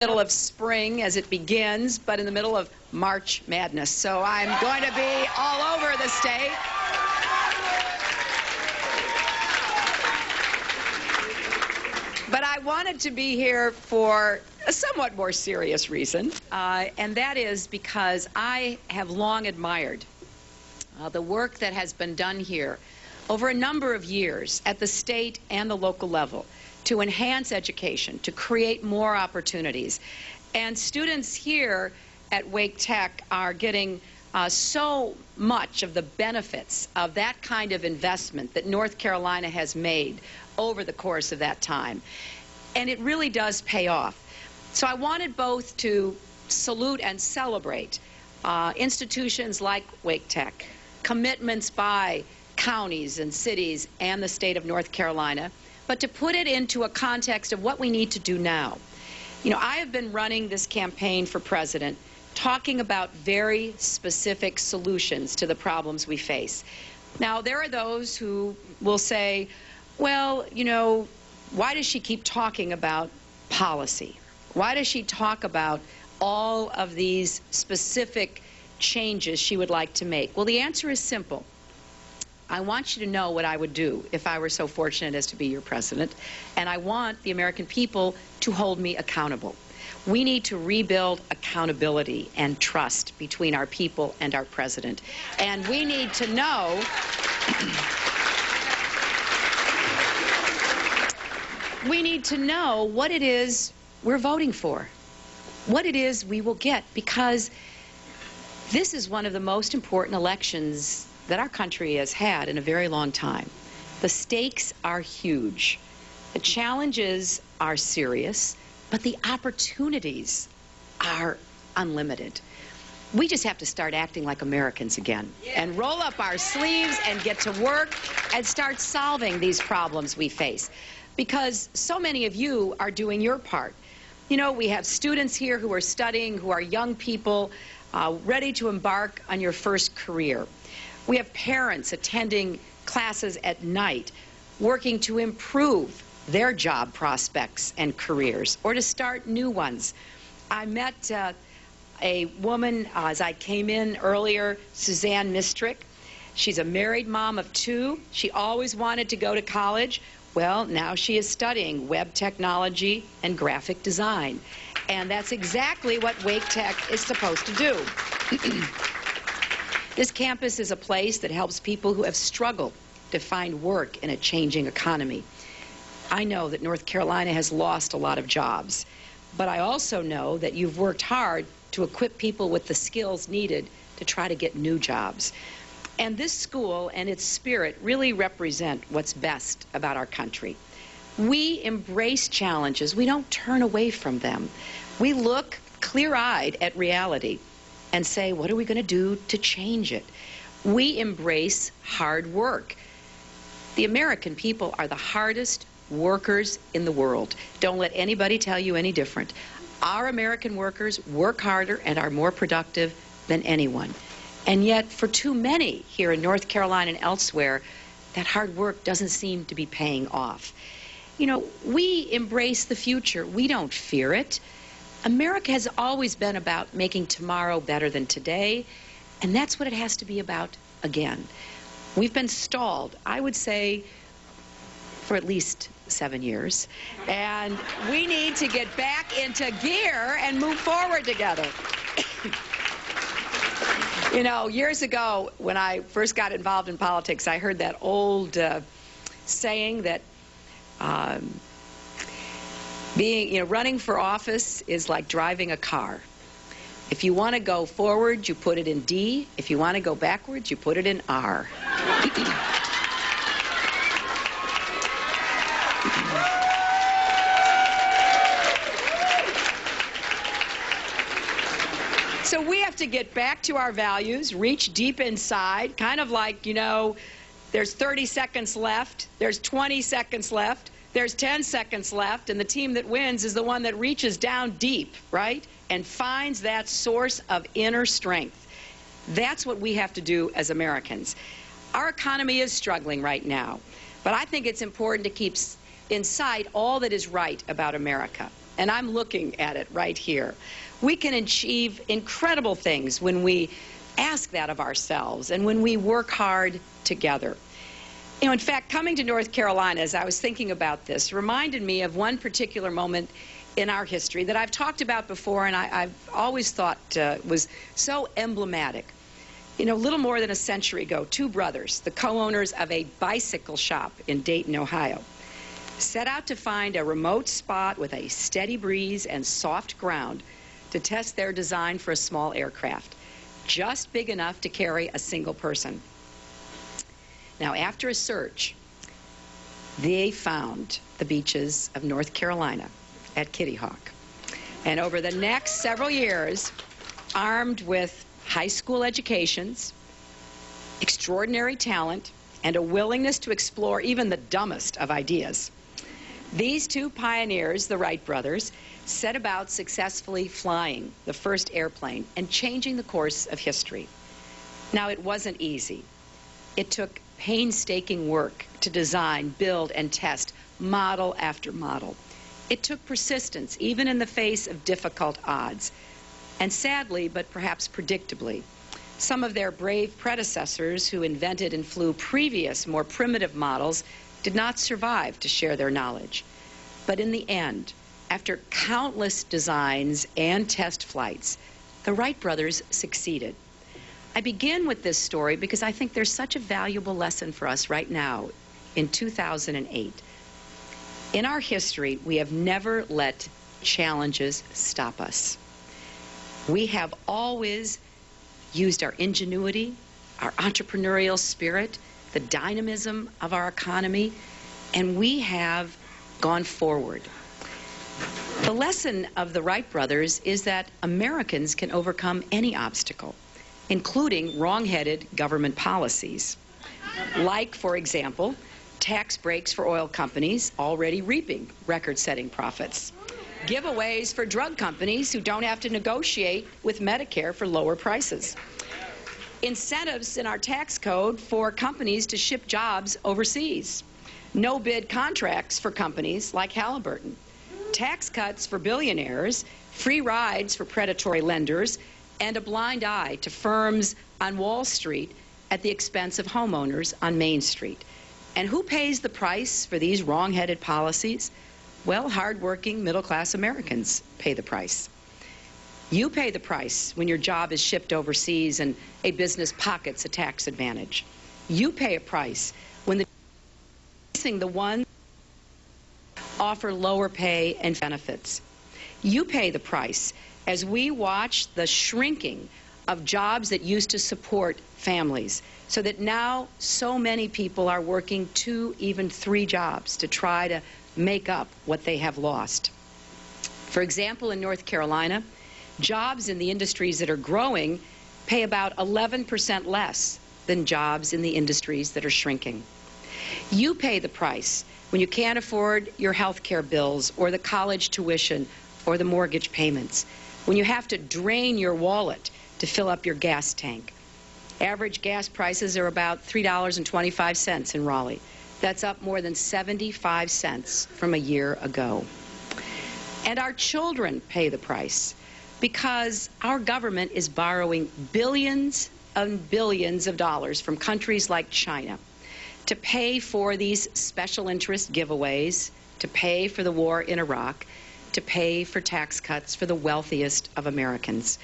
Middle of spring as it begins, but in the middle of March Madness. So I'm going to be all over the state. But I wanted to be here for a somewhat more serious reason, and that is because I have long admired the work that has been done here over a number of years at the state and the local level to enhance education, to create more opportunities. And students here at Wake Tech are getting so much of the benefits of that kind of investment that North Carolina has made over the course of that time. And it really does pay off. So I wanted both to salute and celebrate institutions like Wake Tech, commitments by counties and cities and the state of North Carolina, but to put it into a context of what we need to do now. You know, I have been running this campaign for president talking about very specific solutions to the problems we face. Now, there are those who will say, well, you know, why does she keep talking about policy? Why does she talk about all of these specific changes she would like to make? Well, the answer is simple. I want you to know what I would do if I were so fortunate as to be your president, and I want the American people to hold me accountable. We need to rebuild accountability and trust between our people and our president. And we need to know what it is we're voting for, what it is we will get, because this is one of the most important elections that our country has had in a very long time. The stakes are huge. The challenges are serious, but the opportunities are unlimited. We just have to start acting like Americans again and roll up our sleeves and get to work and start solving these problems we face. Because so many of you are doing your part. You know, we have students here who are studying, who are young people, ready to embark on your first career. We have parents attending classes at night, working to improve their job prospects and careers, or to start new ones. I met a woman as I came in earlier, Suzanne Mistrick. She's a married mom of 2. She always wanted to go to college. Well, now she is studying web technology and graphic design. And that's exactly what Wake Tech is supposed to do. This campus is a place that helps people who have struggled to find work in a changing economy. I know that North Carolina has lost a lot of jobs, but I also know that you've worked hard to equip people with the skills needed to try to get new jobs. And this school and its spirit really represent what's best about our country. We embrace challenges. We don't turn away from them. We look clear-eyed at reality and say, what are we going to do to change it? We embrace hard work. The American people are the hardest workers in the world. Don't let anybody tell you any different. Our American workers work harder and are more productive than anyone. And yet, for too many here in North Carolina and elsewhere, that hard work doesn't seem to be paying off. You know, we embrace the future. We don't fear it. America has always been about making tomorrow better than today, and that's what it has to be about again. We've been stalled, I would say, for at least 7 years, and we need to get back into gear and move forward together. You know, years ago, when I first got involved in politics, I heard that old saying that running for office is like driving a car. If you want to go forward, you put it in D. If you want to go backwards, you put it in R. So we have to get back to our values, reach deep inside, kind of like, you know, there's 30 seconds left, there's 20 seconds left, there's 10 seconds left, and the team that wins is the one that reaches down deep, right, and finds that source of inner strength. That's what we have to do as Americans. Our economy is struggling right now, but I think it's important to keep in sight all that is right about America. and I'm looking at it right here. We can achieve incredible things when we ask that of ourselves and when we work hard together. You know, in fact, coming to North Carolina, as I was thinking about this, reminded me of one particular moment in our history that I've talked about before, and I've always thought was so emblematic. You know, a little more than a century ago, two brothers, the co-owners of a bicycle shop in Dayton, Ohio, set out to find a remote spot with a steady breeze and soft ground to test their design for a small aircraft, just big enough to carry a single person. Now, after a search, they found the beaches of North Carolina at Kitty Hawk. And over the next several years, armed with high school educations, extraordinary talent, and a willingness to explore even the dumbest of ideas, these two pioneers, the Wright brothers, set about successfully flying the first airplane and changing the course of history. Now, it wasn't easy. It took painstaking work to design, build, and test model after model. It took persistence, even in the face of difficult odds. And sadly, but perhaps predictably, some of their brave predecessors who invented and flew previous, more primitive models did not survive to share their knowledge. But in the end, after countless designs and test flights, the Wright brothers succeeded. I begin with this story because I think there's such a valuable lesson for us right now in 2008. In our history, we have never let challenges stop us. We have always used our ingenuity, our entrepreneurial spirit, the dynamism of our economy, and we have gone forward. The lesson of the Wright brothers is that Americans can overcome any obstacle, including wrong-headed government policies. Like, for example, tax breaks for oil companies already reaping record-setting profits. Giveaways for drug companies who don't have to negotiate with Medicare for lower prices. Incentives in our tax code for companies to ship jobs overseas. No-bid contracts for companies like Halliburton. Tax cuts for billionaires, free rides for predatory lenders, and a blind eye to firms on Wall Street at the expense of homeowners on Main Street. And who pays the price for these wrong-headed policies? Well, hardworking, middle-class Americans pay the price. You pay the price when your job is shipped overseas and a business pockets a tax advantage. You pay a price when the ones offer lower pay and benefits. You pay the price as we watch the shrinking of jobs that used to support families, so that now so many people are working 2, even 3 jobs to try to make up what they have lost. For example, in North Carolina, jobs in the industries that are growing pay about 11% less than jobs in the industries that are shrinking. You pay the price when you can't afford your health care bills or the college tuition or the mortgage payments, when you have to drain your wallet to fill up your gas tank. Average gas prices are about $3.25 in Raleigh. That's up more than 75 cents from a year ago. And our children pay the price because our government is borrowing billions and billions of dollars from countries like China to pay for these special interest giveaways, to pay for the war in Iraq, to pay for tax cuts for the wealthiest of Americans,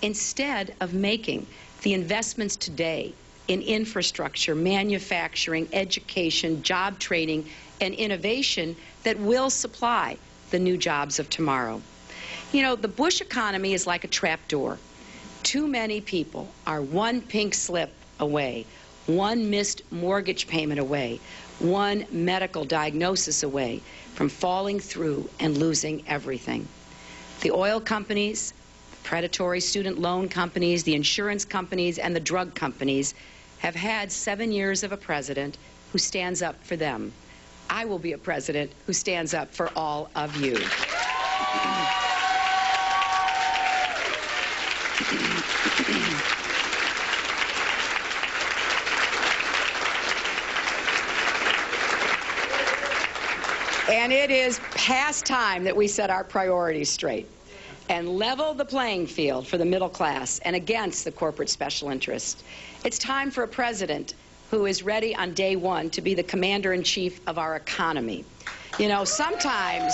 instead of making the investments today in infrastructure, manufacturing, education, job training, and innovation that will supply the new jobs of tomorrow. You know, the Bush economy is like a trapdoor. Too many people are one pink slip away, one missed mortgage payment away, one medical diagnosis away from falling through and losing everything. The oil companies, predatory student loan companies, the insurance companies, and the drug companies have had 7 years of a president who stands up for them. I will be a president who stands up for all of you. And it is past time that we set our priorities straight and level the playing field for the middle class and against the corporate special interest. It's time for a president who is ready on day one to be the commander-in-chief of our economy. You know, sometimes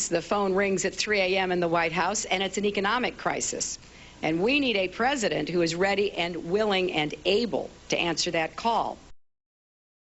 the phone rings at 3 a.m. in the White House and it's an economic crisis. And we need a president who is ready and willing and able to answer that call.